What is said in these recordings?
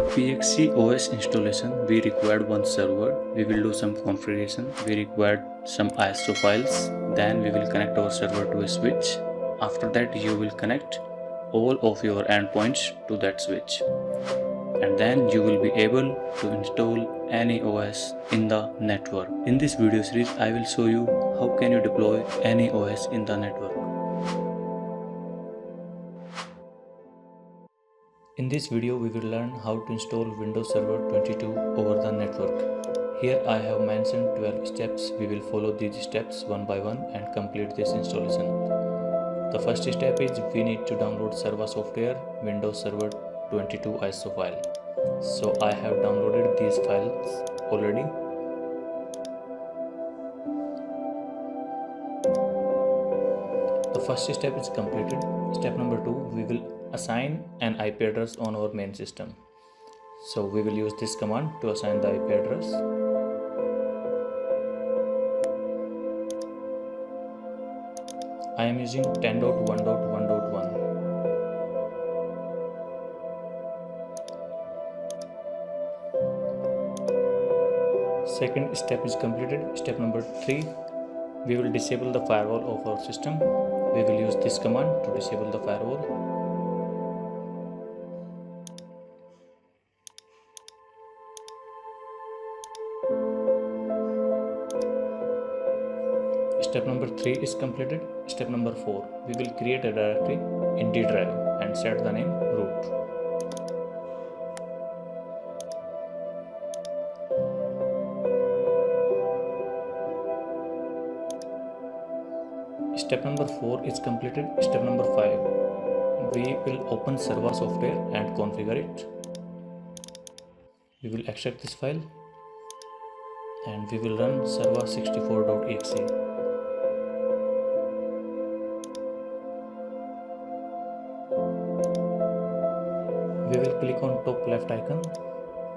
PXE OS installation, we required one server. We will do some configuration. We required some ISO files. Then we will connect our server to a switch. After that, you will connect all of your endpoints to that switch. And then you will be able to install any OS in the network. In this video series, I will show you how can you deploy any OS in the network. In this video, we will learn how to install Windows Server 22 over the network. Here I have mentioned 12 steps. We will follow these steps one by one and complete this installation. The first step is we need to download server software Windows Server 22 ISO file. So I have downloaded these files already. The first step is completed. Step number 2, we will assign an IP address on our main system. So we will use this command to assign the IP address. I am using 10.1.1.1. Second step is completed. Step number 3, we will disable the firewall of our system. We will use this command to disable the firewall. Step number 3 is completed. Step number 4, we will create a directory in D drive and set the name root. Step number 4 is completed. Step number 5, we will open server software and configure it. We will extract this file and we will run server64.exe. We will click on top left icon,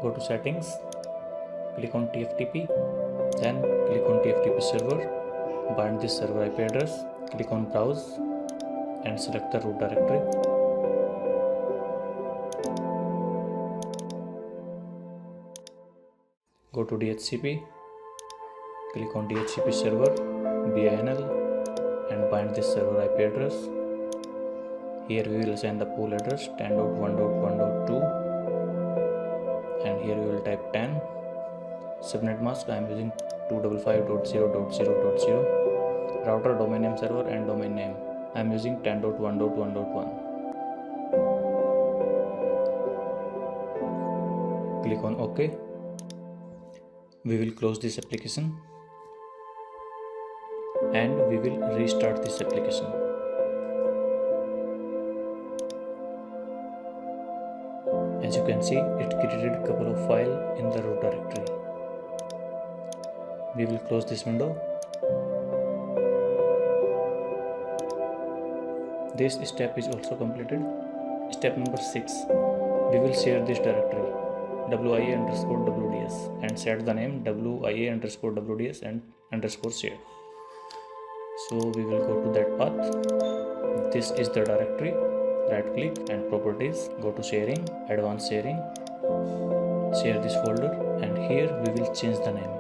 go to settings, click on TFTP, then click on TFTP server, bind this server IP address, click on browse and select the root directory. Go to DHCP, click on DHCP server, BINL and bind this server IP address. Here we will assign the pool address 10.1.1.2 and here we will type 10. Subnet mask I am using 255.0.0.0. Router, domain name server and domain name I am using 10.1.1.1. Click on OK. We will close this application and we will restart this application. As you can see, it created a couple of files in the root directory. We will close this window. This step is also completed. Step number 6, we will share this directory WIA_WDS and set the name WIA_WDS and _share. So we will go to that path. This is the directory. Right click and properties, go to sharing, advanced sharing, share this folder and here we will change the name.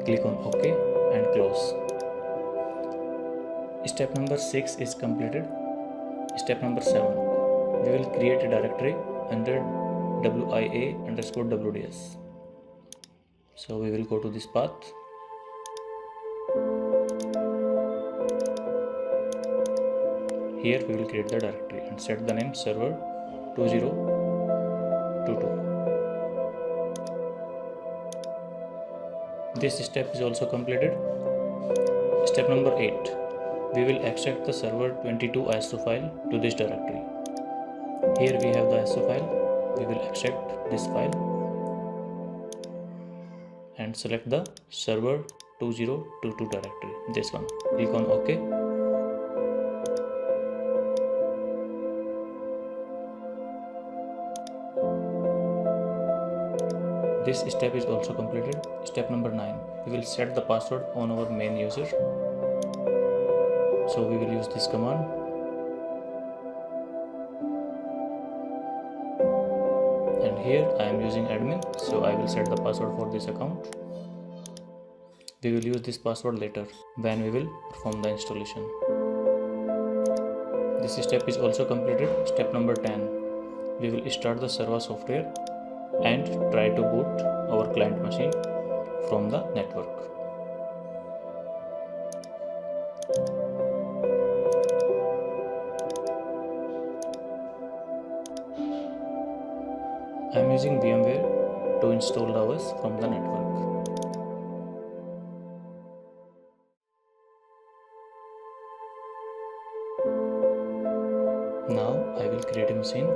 Click on OK and close. Step number 6 is completed. Step number 7, we will create a directory under WIA_WDS. So we will go to this path. Here we will create the directory and set the name server 2022. This step is also completed. Step number 8, we will extract the server 22 ISO file to this directory. Here we have the ISO file. We will extract this file and select the server 2022 directory, this one. Click on OK. This step is also completed. Step number 9, we will set the password on our main user. So we will use this command. here I am using admin, so I will set the password for this account. We will use this password later when we will perform the installation. This step is also completed. Step number 10. We will start the server software and try to boot our client machine from the network. I am using VMware to install the OS from the network. Now I will create a machine.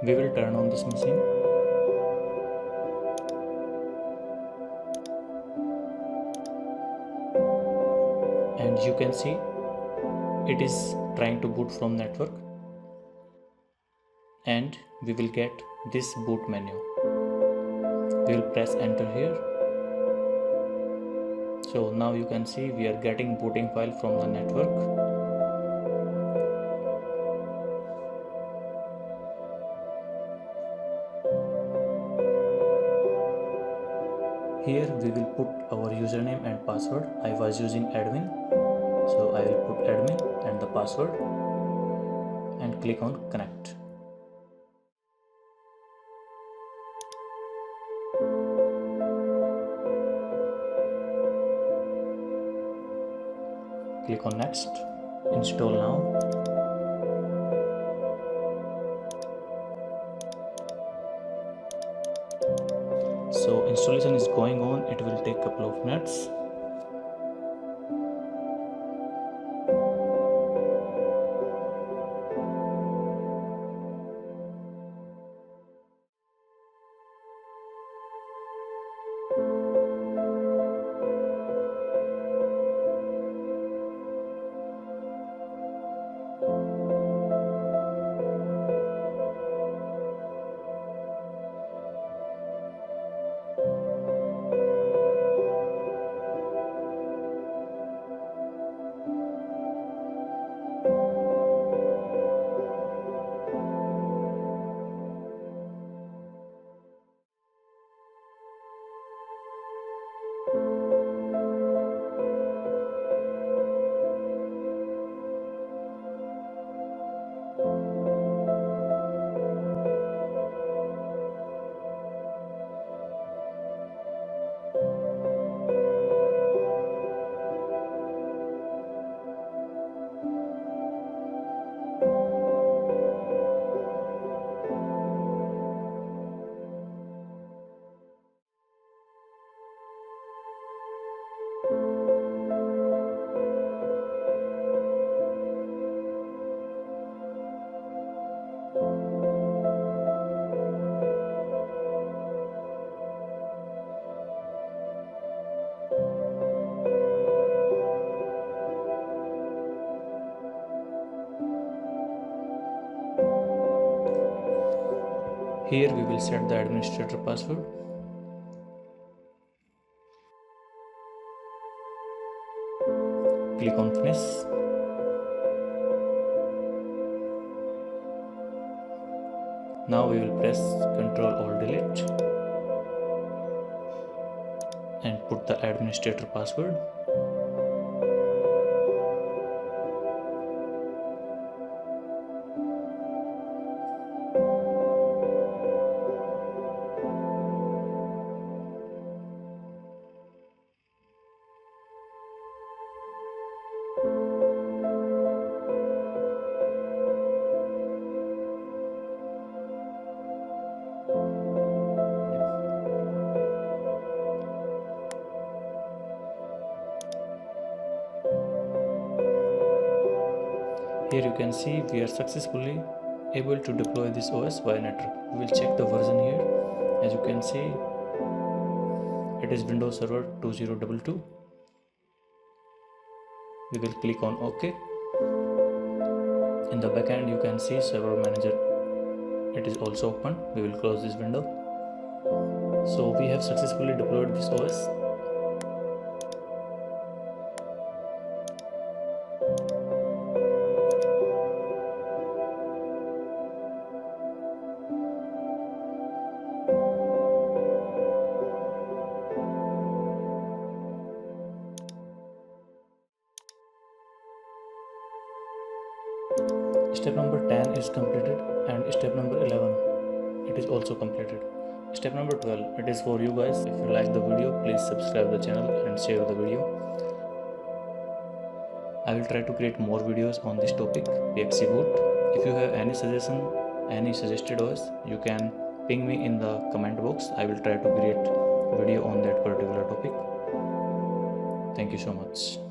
We will turn on this machine. And you can see it is trying to boot from network, and we will get this boot menu. We will press enter here. So now you can see we are getting booting file from the network. Here we will put our username and password. I was using admin, so I will put admin and the password and click on connect. Click on next. Install now. So installation is going on. It will take a couple of minutes. Here we will set the administrator password. Click on finish. Now we will press Ctrl Alt Delete and put the administrator password. Here you can see we are successfully able to deploy this OS via network. We will check the version here. As you can see, it is Windows Server 2022. We will click on OK. In the backend you can see Server Manager. It is also open. We will close this window. So we have successfully deployed this OS. Step number 10 is completed, and step number 11, it is also completed. Step number 12, it is for you guys. If you like the video, please subscribe the channel and share the video. I will try to create more videos on this topic, PXE Boot. If you have any suggestion, any suggested OS, you can ping me in the comment box. I will try to create a video on that particular topic. Thank you so much.